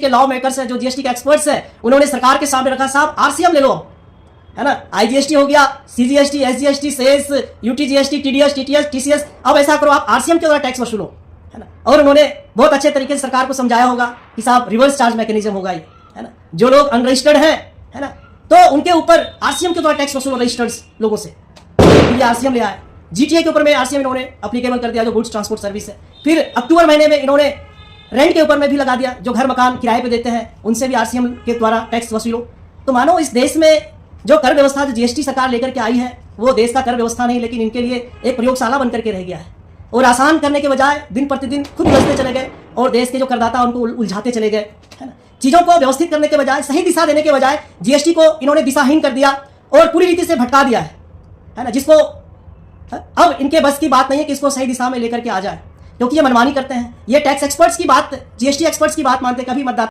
के law makers है, जो जीएसटी के एक्सपर्ट्स है, उन्होंने सरकार के सामने रखा, साहब आरसीएम ले लो, है ना, आईजीएसटी हो गया, CGST, SGST, cess, UTGST, TDS, TTS, TCS, अब ऐसा करो आप आरसीएम के द्वारा टैक्स वसूलो, है ना। और उन्होंने बहुत अच्छे तरीके से सरकार को समझाया होगा कि साहब रिवर्स चार्ज मैकेनिज्म होगा ये, है ना, जो लोग अनरजिस्टर्ड हैं, है ना, तो उनके ऊपर आरसीएम के द्वारा टैक्स वसूलो रजिस्टर्ड लोगों से, ये आरसीएम ले आए। जीटीए के ऊपर में आरसीएम इन्होंने एप्लीकेबल कर दिया, जो गुड्स ट्रांसपोर्ट सर्विस है। फिर अक्टूबर महीने में इन्होंने रेंट के ऊपर में भी लगा दिया, जो घर मकान किराए पे देते हैं उनसे भी आरसीएम के द्वारा टैक्स वसूलो। तो मानो इस देश में जो कर व्यवस्था जो जीएसटी सरकार लेकर के आई है, वो देश का कर व्यवस्था नहीं, लेकिन इनके लिए एक प्रयोगशाला बनकर के रह गया है। और आसान करने के बजाय दिन प्रतिदिन खुद उलझते चले गए और देश के जो करदाता उनको उलझाते चले गए, है ना। चीज़ों को व्यवस्थित करने के बजाय, सही दिशा देने के बजाय जीएसटी को इन्होंने दिशाहीन कर दिया और पूरी रीति से भटका दिया है ना, जिसको अब इनके बस की बात नहीं है कि इसको सही दिशा में लेकर के आ जाए, क्योंकि ये मनमानी करते हैं। ये टैक्स एक्सपर्ट्स की बात, जीएसटी एक्सपर्ट्स की बात मानते, कभी मतदाता